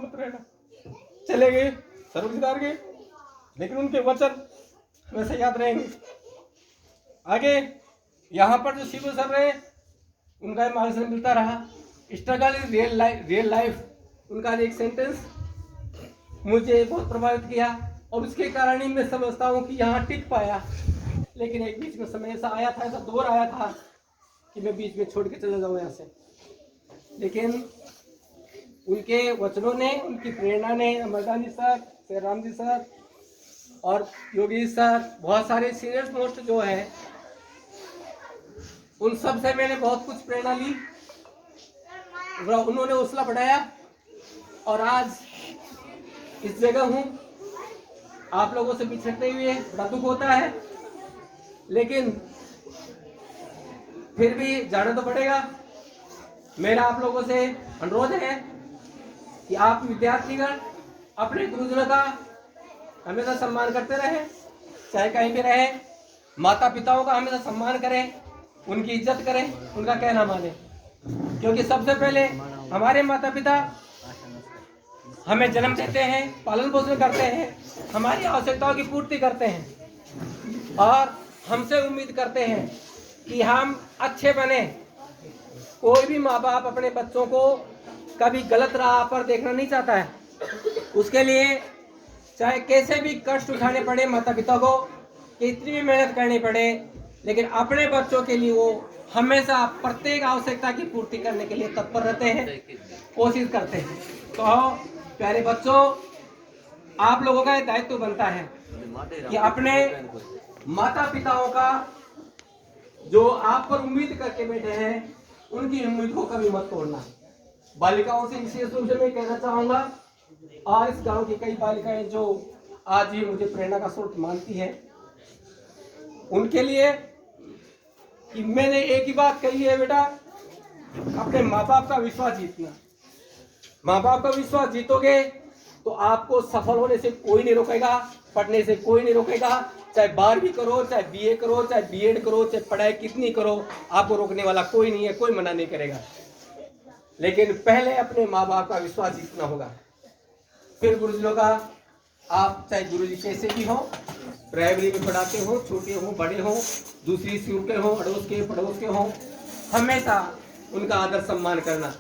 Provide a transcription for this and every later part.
मत रहना। चले गए, सर्व सिधार गए, लेकिन उनके वचन हमेशा याद रहेंगे। आगे यहाँ पर जो शिव सर रहे, उनका मार्गदर्शन मिलता रहा। स्ट्रगल इज रियल लाइफ, उनका एक सेंटेंस मुझे बहुत प्रभावित किया और उसके कारण ही मैं समझता हूँ कि यहाँ टिक पाया। लेकिन एक बीच में समय ऐसा आया था, ऐसा दौर आया था कि मैं बीच में छोड़ के चला जाऊँ यहाँ से। लेकिन उनके वचनों ने, उनकी प्रेरणा ने, अमरदास जी सर, श्री राम जी सर और योगी सर, बहुत सारे सीनियर मोस्ट जो है, उन सब से मैंने बहुत कुछ प्रेरणा ली। उन्होंने हौसला बढ़ाया और आज इस जगह हूँ। आप लोगों से बिछड़ते हुए बड़ा दुख होता है, लेकिन फिर भी जाना तो पड़ेगा। मेरा आप लोगों से अनुरोध है कि आप विद्यार्थीगण अपने गुरुजनों का हमेशा सम्मान करते रहें, चाहे कहीं भी रहे। माता पिताओं का हमेशा सम्मान करें, उनकी इज्जत करें, उनका कहना माने, क्योंकि सबसे पहले हमारे माता पिता हमें जन्म देते हैं, पालन पोषण करते हैं, हमारी आवश्यकताओं की पूर्ति करते हैं और हमसे उम्मीद करते हैं कि हम अच्छे बने। कोई भी माँ बाप अपने बच्चों को कभी गलत राह पर देखना नहीं चाहता है। उसके लिए चाहे कैसे भी कष्ट उठाने पड़े माता पिता को, कितनी भी मेहनत करनी पड़े, लेकिन अपने बच्चों के लिए वो हमेशा प्रत्येक आवश्यकता की पूर्ति करने के लिए तत्पर रहते हैं, कोशिश करते हैं। तो प्यारे बच्चों, आप लोगों का दायित्व बनता है कि अपने माता पिताओं का जो आप पर उम्मीद करके बैठे हैं, उनकी उम्मीद को कभी मत तोड़ना। बालिकाओं से विशेष रूप से मैं कहना चाहूंगा, और इस गांव की कई बालिकाएं जो आज भी मुझे प्रेरणा का स्रोत मानती हैं, उनके लिए कि मैंने एक ही बात कही है, बेटा अपने माँ बाप का विश्वास जीतना। माँ बाप का विश्वास जीतोगे तो आपको सफल होने से कोई नहीं रोकेगा, पढ़ने से कोई नहीं रोकेगा। चाहे 12वीं करो, चाहे बीए करो, चाहे बीएड करो, चाहे पढ़ाई कितनी करो, आपको रोकने वाला कोई नहीं है, कोई मना नहीं करेगा। लेकिन पहले अपने माँ बाप का विश्वास जीतना होगा, फिर गुरुजनों का। आप चाहे गुरुजी कैसे भी हो, प्राइमरी में पढ़ाते हो, छोटे हो, बड़े हो, दूसरी स्कूल के हो, अड़ोस के पड़ोस के हो, हमेशा उनका आदर सम्मान करना।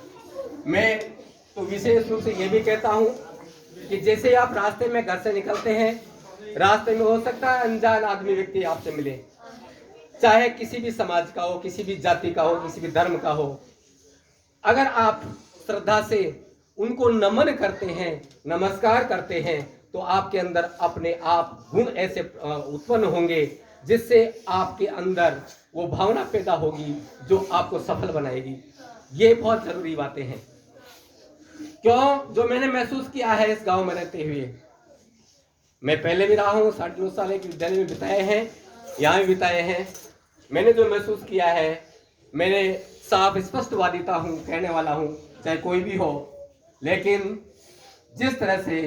मैं तो विशेष रूप से ये भी कहता हूँ कि जैसे आप रास्ते में घर से निकलते हैं, रास्ते में हो सकता है अनजान आदमी व्यक्ति आपसे मिले, चाहे किसी भी समाज का हो, किसी भी जाति का हो, किसी भी धर्म का हो। अगर आप श्रद्धा से उनको नमन करते हैं, नमस्कार करते हैं, तो आपके अंदर अपने आप गुण ऐसे उत्पन्न होंगे जिससे आपके अंदर वो भावना पैदा होगी जो आपको सफल बनाएगी। ये बहुत जरूरी बातें हैं। क्यों? जो मैंने महसूस किया है इस गांव में रहते हुए, मैं पहले भी रहा हूँ, 9.5 साल एक विद्यालय में बिताए हैं, यहाँ भी बिताए हैं। मैंने जो महसूस किया है, मैंने साफ स्पष्टवादिता हूँ, कहने वाला हूँ, चाहे कोई भी हो। लेकिन जिस तरह से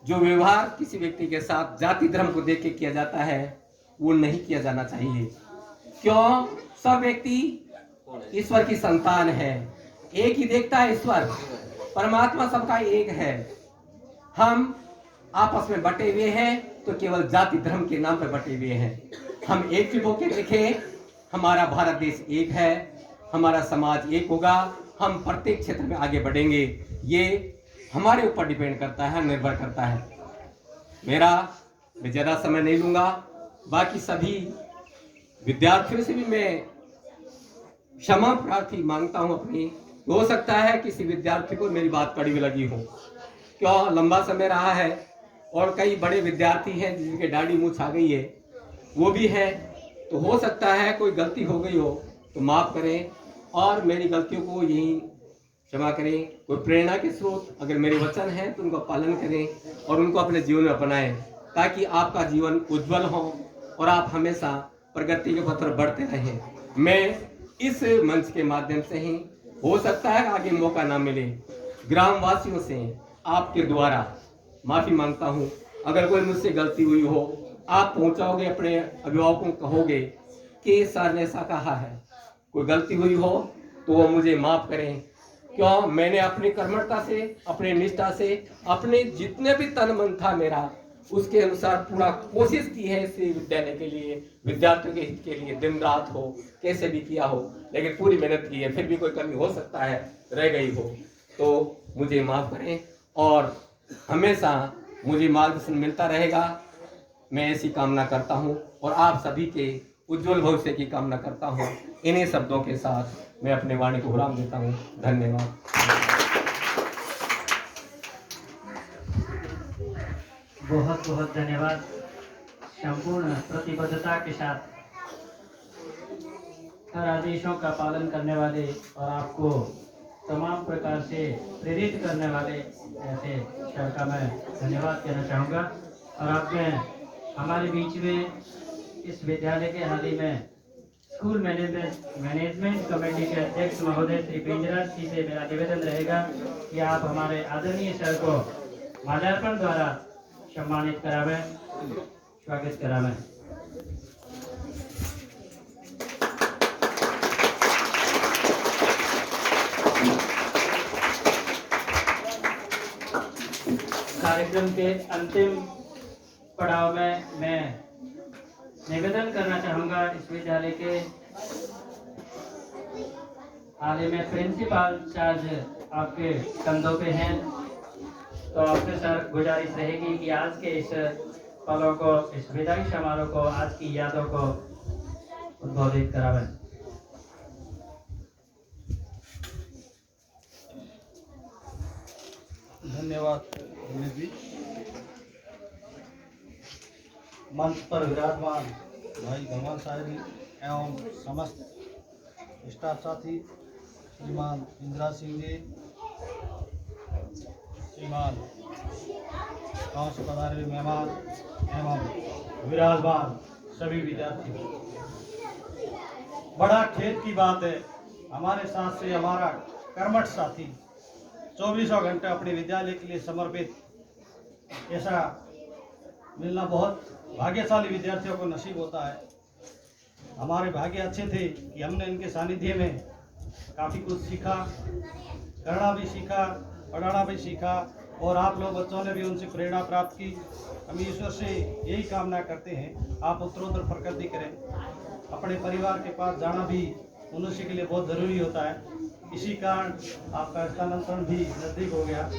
जो व्यवहार किसी व्यक्ति के साथ जाति धर्म को देख के किया जाता है, वो नहीं किया जाना चाहिए। क्यों? सब व्यक्ति ईश्वर की संतान है, एक ही देखता है ईश्वर, परमात्मा सबका एक है। हम आपस में बटे हुए हैं तो केवल जाति धर्म के नाम पर बटे हुए हैं। हम एकजुट होकर देखें, हमारा भारत देश एक है, हमारा समाज एक होगा, हम प्रत्येक क्षेत्र में आगे बढ़ेंगे। ये हमारे ऊपर डिपेंड करता है, निर्भर करता है। मैं ज़्यादा समय नहीं लूँगा। बाकी सभी विद्यार्थियों से भी मैं क्षमा प्रार्थी मांगता हूँ अपनी। हो सकता है किसी विद्यार्थी को मेरी बात कड़वी लगी हो, क्यों लंबा समय रहा है और कई बड़े विद्यार्थी हैं जिनके दाढ़ी मूंछ आ गई है, वो भी है। तो हो सकता है कोई गलती हो गई हो तो माफ़ करें और मेरी गलतियों को यही क्षमा करें। कोई प्रेरणा के स्रोत अगर मेरे वचन हैं तो उनका पालन करें और उनको अपने जीवन में अपनाएं, ताकि आपका जीवन उज्जवल हो और आप हमेशा प्रगति के पथ पर बढ़ते रहें। मैं इस मंच के माध्यम से ही, हो सकता है आगे मौका ना मिले, ग्रामवासियों से आपके द्वारा माफ़ी मांगता हूँ। अगर कोई मुझसे गलती हुई हो, आप पहुँचाओगे, अपने अभिभावकों को कहोगे कि सर ने ऐसा कहा है, कोई गलती हुई हो तो वो मुझे माफ़ करें क्यों? मैंने अपनी कर्मठता से, अपने निष्ठा से, अपने जितने भी तन मन था मेरा, उसके अनुसार पूरा कोशिश की है इस विद्यालय के लिए, विद्यार्थियों के हित के लिए, दिन रात हो, कैसे भी किया हो, लेकिन पूरी मेहनत की है। फिर भी कोई कमी हो सकता है, रह गई हो तो मुझे माफ़ करें, और हमेशा मुझे मार्गदर्शन मिलता रहेगा, मैं ऐसी कामना करता हूँ, और आप सभी के उज्जवल भविष्य की कामना करता हूँ। इन्हीं शब्दों के साथ मैं अपने वाणी को विराम देता हूँ। धन्यवाद। बहुत बहुत धन्यवाद। संपूर्ण प्रतिबद्धता के साथ हर आदेशों का पालन करने वाले और आपको तमाम प्रकार से प्रेरित करने वाले ऐसे सर का मैं धन्यवाद कहना चाहूँगा। और आपने हमारे बीच में इस विद्यालय के हाल ही में स्कूल मैनेजमेंट कमेटी के अध्यक्ष महोदय श्री पिंजरा जी से मेरा निवेदन रहेगा कि आप हमारे आदरणीय सर को माल्यार्पण द्वारा सम्मानित करावें, स्वागत करावें। कार्यक्रम के अंतिम पड़ाव में मैं निवेदन करना चाहूँगा, इस विद्यालय के हाल ही में प्रिंसिपल चार्ज आपके कंधों पे हैं, तो आपसे सर गुजारिश रहेगी कि आज के इस पलों को, इस विदाई समारोह को, आज की यादों को उद्बोधित करावें। धन्यवाद जी। मंच पर विराजमान भाई भगवान साहब जी एवं समस्त स्टाफ साथी, श्रीमान इंदिरा सिंह जी, श्रीमान गाँव से पधारे हुए मेहमान एवं विराजमान सभी विद्यार्थी, बड़ा खेद की बात है, हमारे साथ से हमारा कर्मठ साथी 24 घंटे अपने विद्यालय के लिए समर्पित, ऐसा मिलना बहुत भाग्यशाली विद्यार्थियों को नसीब होता है। हमारे भाग्य अच्छे थे कि हमने इनके सानिध्य में काफ़ी कुछ सीखा, करना भी सीखा, पढ़ाना भी सीखा, और आप लोग बच्चों ने भी उनसे प्रेरणा प्राप्त की। हम ईश्वर से यही कामना करते हैं आप उत्तरोत्तर प्रगति करें। अपने परिवार के पास जाना भी मनुष्य के लिए बहुत ज़रूरी होता है, इसी कारण आपका स्थानांतरण भी नज़दीक हो गया।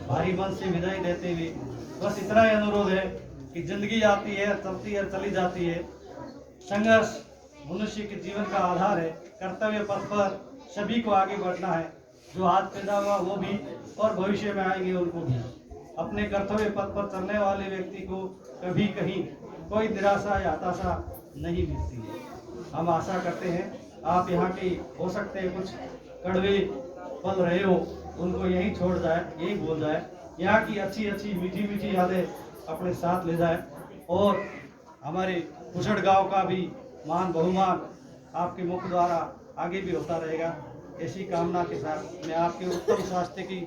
भारी मन से विदाई देते हुए बस इतना ही अनुरोध है कि जिंदगी आती है, चलती है, चली जाती है। संघर्ष मनुष्य के जीवन का आधार है। कर्तव्य पथ पर सभी को आगे बढ़ना है, जो आज पैदा हुआ वो भी और भविष्य में आएंगे उनको भी। अपने कर्तव्य पथ पर चलने वाले व्यक्ति को कभी कहीं कोई निराशा या हताशा नहीं मिलती है। हम आशा करते हैं आप यहाँ की हो सकते हैं कुछ कड़वे पल रहे हो, उनको यहीं छोड़ जाए, यही बोल जाए, यहाँ की अच्छी अच्छी मीठी मीठी यादें अपने साथ ले जाए, और हमारे कुशड़ गांव का भी मान बहुमान आपके मुख द्वारा आगे भी होता रहेगा। ऐसी कामना के साथ मैं आपके उत्तम स्वास्थ्य की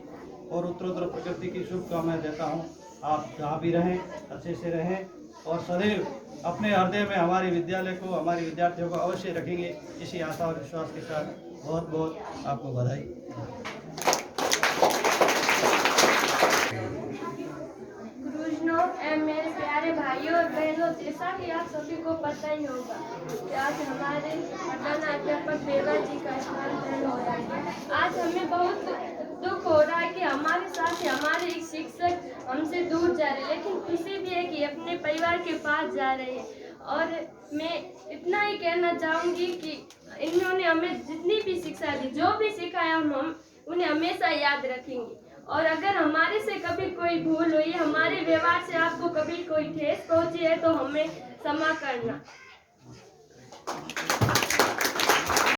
और उत्तरोत्तर प्रगति की शुभकामनाएं देता हूँ। आप जहाँ भी रहें अच्छे से रहें, और सदैव अपने हृदय में हमारे विद्यालय को, हमारे विद्यार्थियों को अवश्य रखेंगे। इसी आशा और विश्वास के साथ बहुत बहुत आपको बधाई। गुरुजनों एवं मेरे प्यारे भाइयों और बहनों, जैसा कि आप सभी को पता ही होगा कि आज हमारे पटना अध्यापक देवा जी का स्थानांतरण हो रहा है। आज हमें बहुत दुख हो रहा है कि हमारे साथ हमारे एक शिक्षक हमसे दूर जा रहे हैं, लेकिन खुशी भी है कि अपने परिवार के पास जा रहे हैं। और मैं इतना ही कहना चाहूँगी कि इन्होंने हमें जितनी भी शिक्षा दी, जो भी सिखाया, हम उन्हें हमेशा याद रखेंगे। और अगर हमारे से कभी कोई भूल हुई, हमारे व्यवहार से आपको कभी कोई ठेस पहुंची है, तो हमें क्षमा करना।